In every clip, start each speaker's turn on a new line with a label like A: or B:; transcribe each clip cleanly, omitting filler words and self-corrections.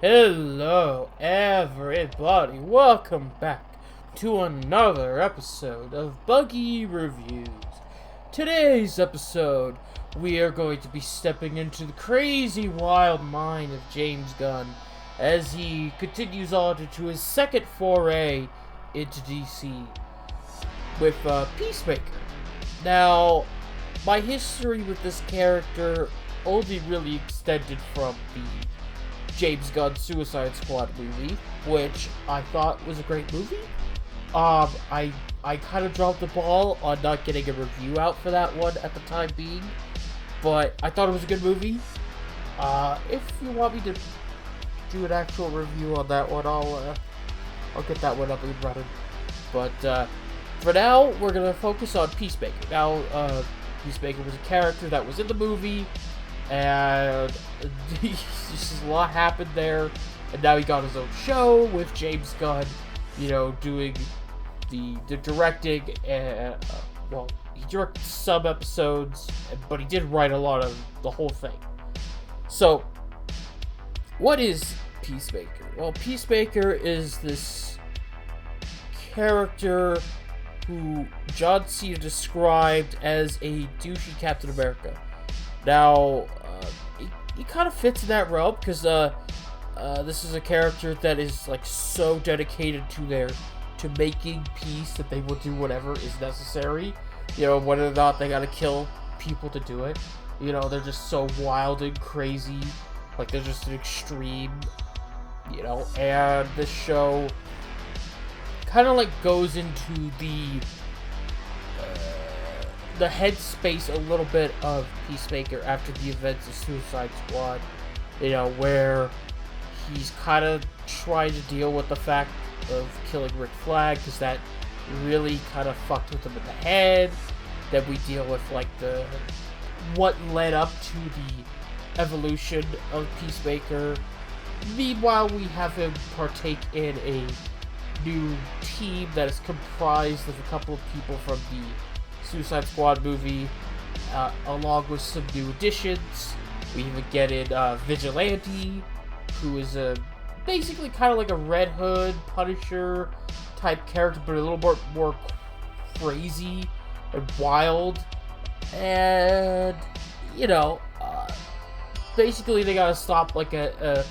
A: Hello, everybody. Welcome back to another episode of Buggy Reviews. Today's episode, we are going to be stepping into the crazy, wild mind of James Gunn as he continues on to his second foray into DC with Peacemaker. Now, my history with this character only really extended from the James Gunn Suicide Squad movie, which I thought was a great movie. I kind of dropped the ball on not getting a review out for that one at the time being, but I thought it was a good movie. If you want me to do an actual review on that one, I'll get that one up and running. But for now, we're gonna focus on Peacemaker. Now, Peacemaker was a character that was in the movie, and just a lot happened there, and now he got his own show with James Gunn, doing the directing, and he directed some episodes, but he did write a lot of the whole thing. So, what is Peacemaker? Well, Peacemaker is this character who John Cena described as a douchey Captain America. Now, he kind of fits in that realm because this is a character that is like so dedicated to making peace that they will do whatever is necessary. Whether or not they gotta kill people to do it. They're just so wild and crazy, like they're just an extreme. And this show kind of like goes into the headspace a little bit of Peacemaker after the events of Suicide Squad, where he's kind of trying to deal with the fact of killing Rick Flag, because that really kind of fucked with him in the head. Then we deal with like what led up to the evolution of Peacemaker. Meanwhile, we have him partake in a new team that is comprised of a couple of people from the Suicide Squad movie, along with some new additions. We even get in Vigilante, who is basically kind of like a Red Hood, Punisher type character, but a little more crazy and wild. And, basically they gotta stop like a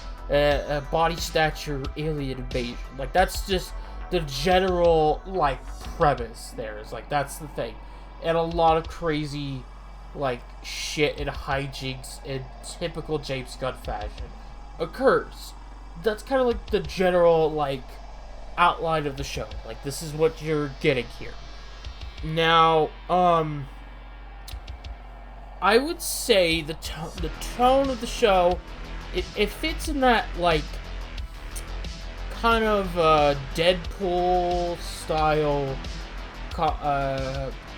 A: body stature alien invasion. Like, that's just the general, like, premise there. Is like, that's the thing. And a lot of crazy, like, shit and hijinks in typical James Gunn fashion occurs. That's kind of like the general, like, outline of the show. Like, this is what you're getting here. Now, I would say the tone of the show, it fits in that, like, kind of Deadpool style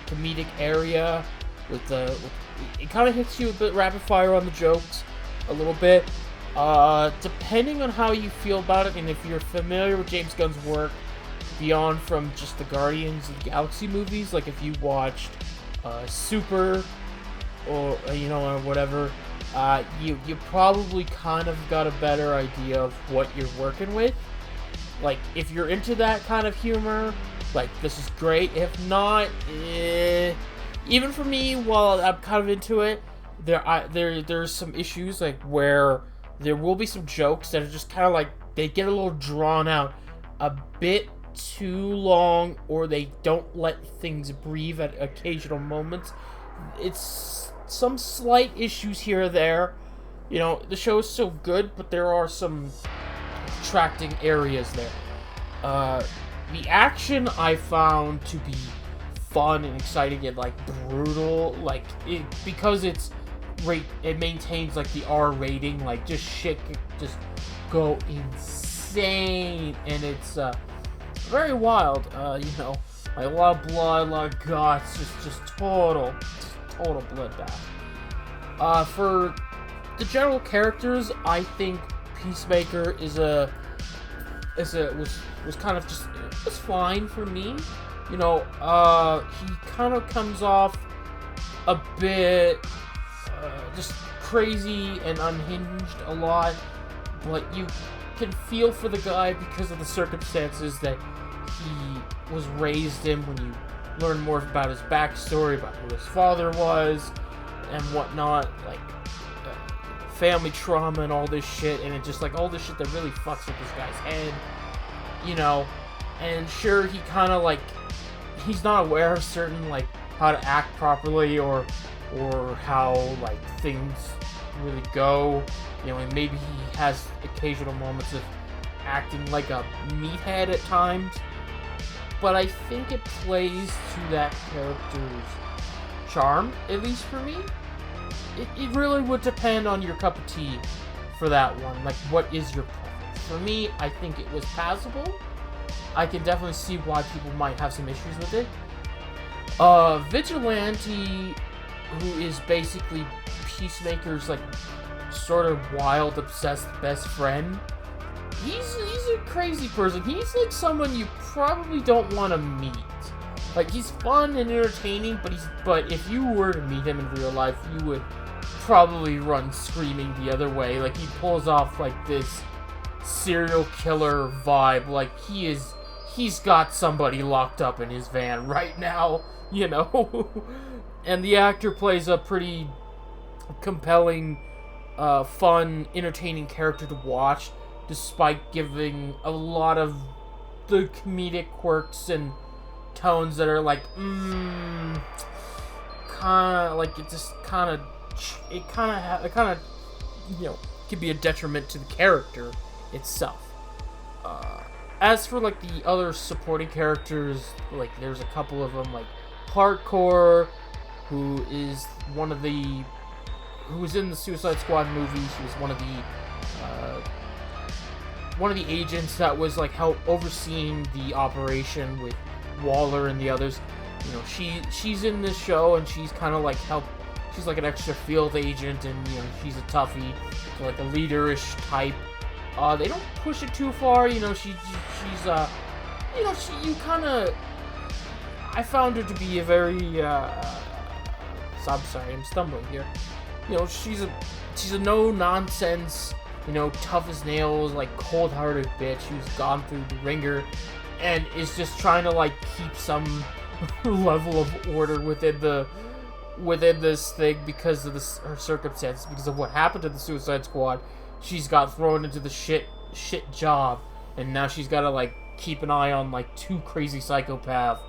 A: comedic area with it kind of hits you a bit rapid fire on the jokes a little bit, depending on how you feel about it, and if you're familiar with James Gunn's work beyond from just the Guardians of the Galaxy movies, like if you watched Super or or whatever, you probably kind of got a better idea of what you're working with. Like, if you're into that kind of humor, like, this is great. If not, even for me, while I'm kind of into it, there's some issues, like, where there will be some jokes that are just kind of like, they get a little drawn out a bit too long, or they don't let things breathe at occasional moments. It's some slight issues here or there. The show is so good, but there are some attracting areas there. The action I found to be fun and exciting and, like, brutal, like, because it maintains, like, the R rating, like, just shit just go insane, and it's very wild. Like, a lot of blood, a lot of guts, just total bloodbath. For the general characters, I think Peacemaker was kind of just, it was fine for me. He kind of comes off a bit just crazy and unhinged a lot, but can feel for the guy because of the circumstances that he was raised in. When you learn more about his backstory, about who his father was and whatnot, like family trauma and all this shit, and it just like all this shit that really fucks with this guy's head, you know. And sure, he kind of like, he's not aware of certain like how to act properly or how like things really go, you know, and maybe he has occasional moments of acting like a meathead at times, but I think it plays to that character's charm, at least for me. It really would depend on your cup of tea for that one. Like, what is your preference? For me, I think it was passable. I can definitely see why people might have some issues with it. Vigilante, who is basically Peacemaker's, like, sort of wild, obsessed best friend, he's a crazy person. He's, like, someone you probably don't want to meet. Like, he's fun and entertaining, but if you were to meet him in real life, you would probably run screaming the other way. Like, he pulls off, like, this serial killer vibe. Like, he's got somebody locked up in his van right now, you know? And the actor plays a pretty compelling, fun, entertaining character to watch, despite giving a lot of the comedic quirks and tones that are like, kind of, like, it kind of, you know, could be a detriment to the character itself. As for, like, the other supporting characters, like, there's a couple of them, like, Hardcore, who was in the Suicide Squad movies. He was one of the agents that was, like, overseeing the operation with Waller and the others. You know, she's in this show, and she's kind of like she's like an extra field agent, and, you know, she's a toughie, so like a leaderish type. They don't push it too far, you know. She's you know, you kind of, I found her to be a very I'm sorry, I'm stumbling here. You know, she's a no nonsense, you know, tough as nails, like cold-hearted bitch who's gone through the ringer and is just trying to, like, keep some level of order within this thing because of her circumstances, because of what happened to the Suicide Squad. She's got thrown into the shit job, and now she's got to, like, keep an eye on, like, two crazy psychopaths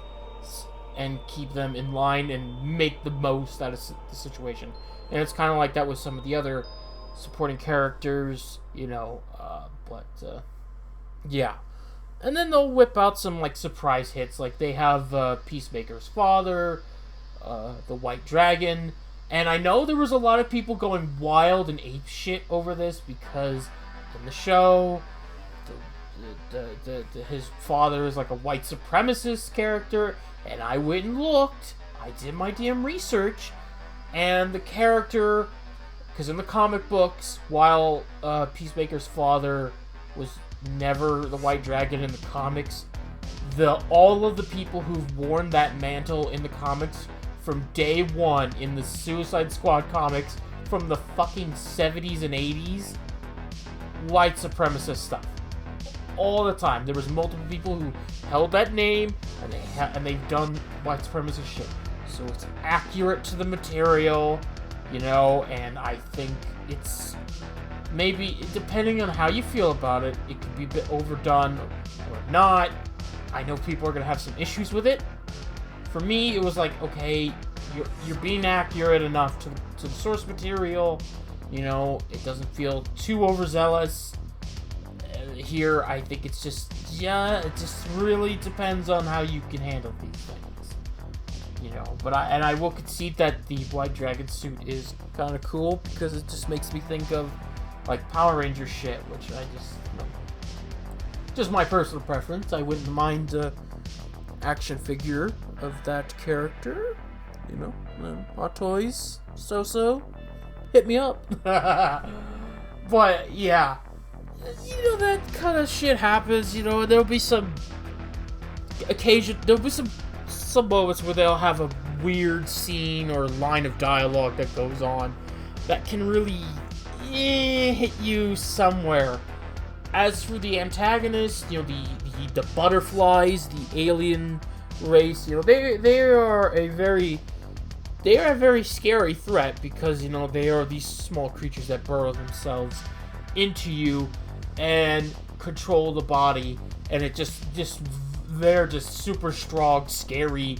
A: and keep them in line and make the most out of the situation. And it's kind of like that with some of the other supporting characters, you know, yeah. And then they'll whip out some, like, surprise hits. Like, they have Peacemaker's father, the White Dragon. And I know there was a lot of people going wild and ape shit over this because in the show, his father is like a white supremacist character. And I went and looked. I did my damn research. And the character, because in the comic books, while Peacemaker's father was never the White Dragon in the comics, all of the people who've worn that mantle in the comics from day one in the Suicide Squad comics from the fucking 70s and 80s, white supremacist stuff. All the time. There was multiple people who held that name, and they've done white supremacist shit. So it's accurate to the material, you know, and I think it's maybe, depending on how you feel about it, it could be a bit overdone or not. I know people are going to have some issues with it. For me, it was like, okay, you're being accurate enough to the source material, you know, it doesn't feel too overzealous. Here, I think it's just, yeah, it just really depends on how you can handle these things, you know. But I will concede that the White Dragon suit is kind of cool because it just makes me think of, like, Power Ranger shit, which I just, you know, just my personal preference. I wouldn't mind a action figure of that character, you know. Hot Toys, so hit me up. But yeah, you know, that kind of shit happens, you know. There'll be some moments where they'll have a weird scene or line of dialogue that goes on that can really hit you somewhere. as for the antagonists, the butterflies, the alien race, they are a very scary threat because they are these small creatures that burrow themselves into you and control the body, and they're just super strong, scary,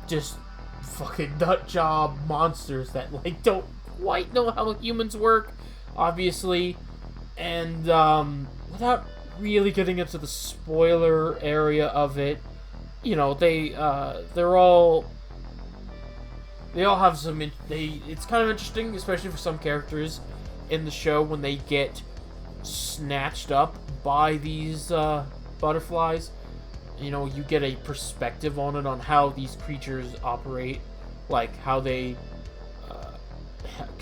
A: just fucking nut job monsters that don't quite know how humans work, obviously. And without really getting into the spoiler area of it, they all have some. It's kind of interesting, especially for some characters in the show when they get snatched up by these butterflies. You get a perspective on it, on how these creatures operate, like how they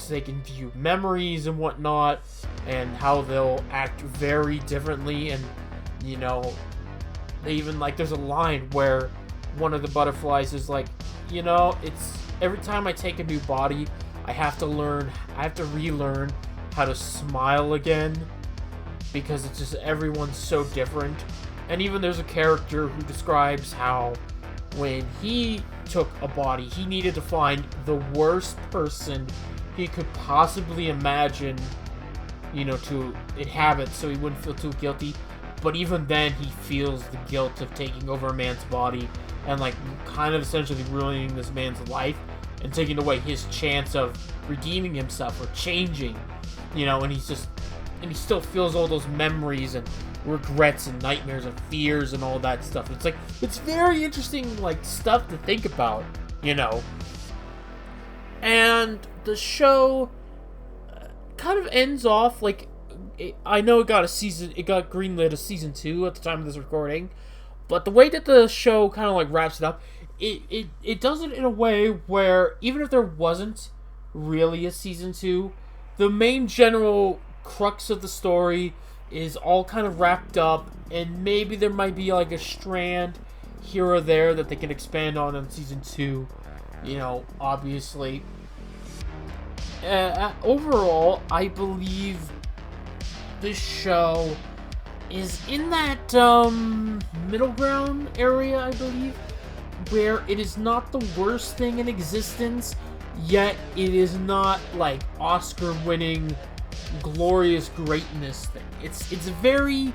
A: can view memories and whatnot, and how they'll act very differently. And they even, there's a line where one of the butterflies is like, it's every time I take a new body, I have to relearn how to smile again, because it's just, everyone's so different. And even there's a character who describes how when he took a body, he needed to find the worst person he could possibly imagine, to inhabit, so he wouldn't feel too guilty. But even then, he feels the guilt of taking over a man's body and, kind of essentially ruining this man's life and taking away his chance of redeeming himself or changing, and he still feels all those memories and regrets and nightmares and fears and all that stuff. It's very interesting, stuff to think about, And the show kind of ends off, I know it got greenlit a season 2 at the time of this recording, but the way that the show kind of wraps it up, it does it in a way where even if there wasn't really a season 2, the main general crux of the story is all kind of wrapped up, and maybe there might be a strand here or there that they can expand on in season 2, obviously. Overall, I believe this show is in that middle ground area, I believe, where it is not the worst thing in existence, yet it is not Oscar-winning glorious greatness thing. It's very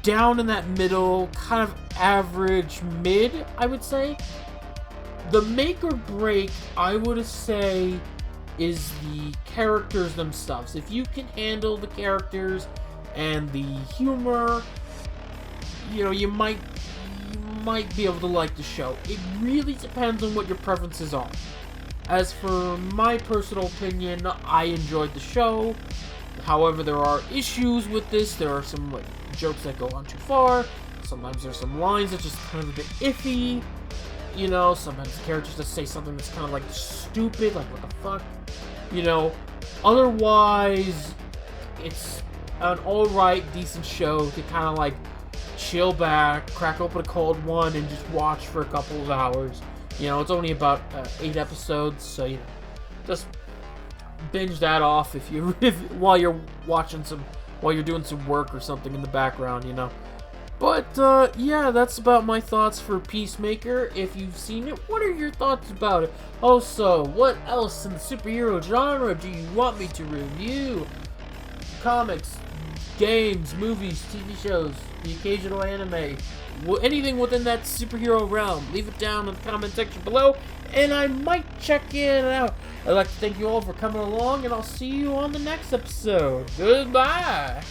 A: down in that middle, kind of average mid, I would say. The make or break, I would say, is the characters themselves. If you can handle the characters and the humor, you might be able to like the show. It really depends on what your preferences are. As for my personal opinion, I enjoyed the show. However, there are issues with this. There are some jokes that go on too far. Sometimes there's some lines that just kind of a bit iffy. Sometimes the characters just say something that's kind of stupid, what the fuck. Otherwise, it's an alright, decent show to kind of chill back, crack open a cold one, and just watch for a couple of hours. It's only about 8 episodes, so just binge that off while you're doing some work or something in the background, But yeah, that's about my thoughts for Peacemaker. If you've seen it, what are your thoughts about it? Also, what else in the superhero genre do you want me to review? Comics, games, movies, TV shows, the occasional anime, anything within that superhero realm. Leave it down in the comment section below, and I might check it out. I'd like to thank you all for coming along, and I'll see you on the next episode. Goodbye!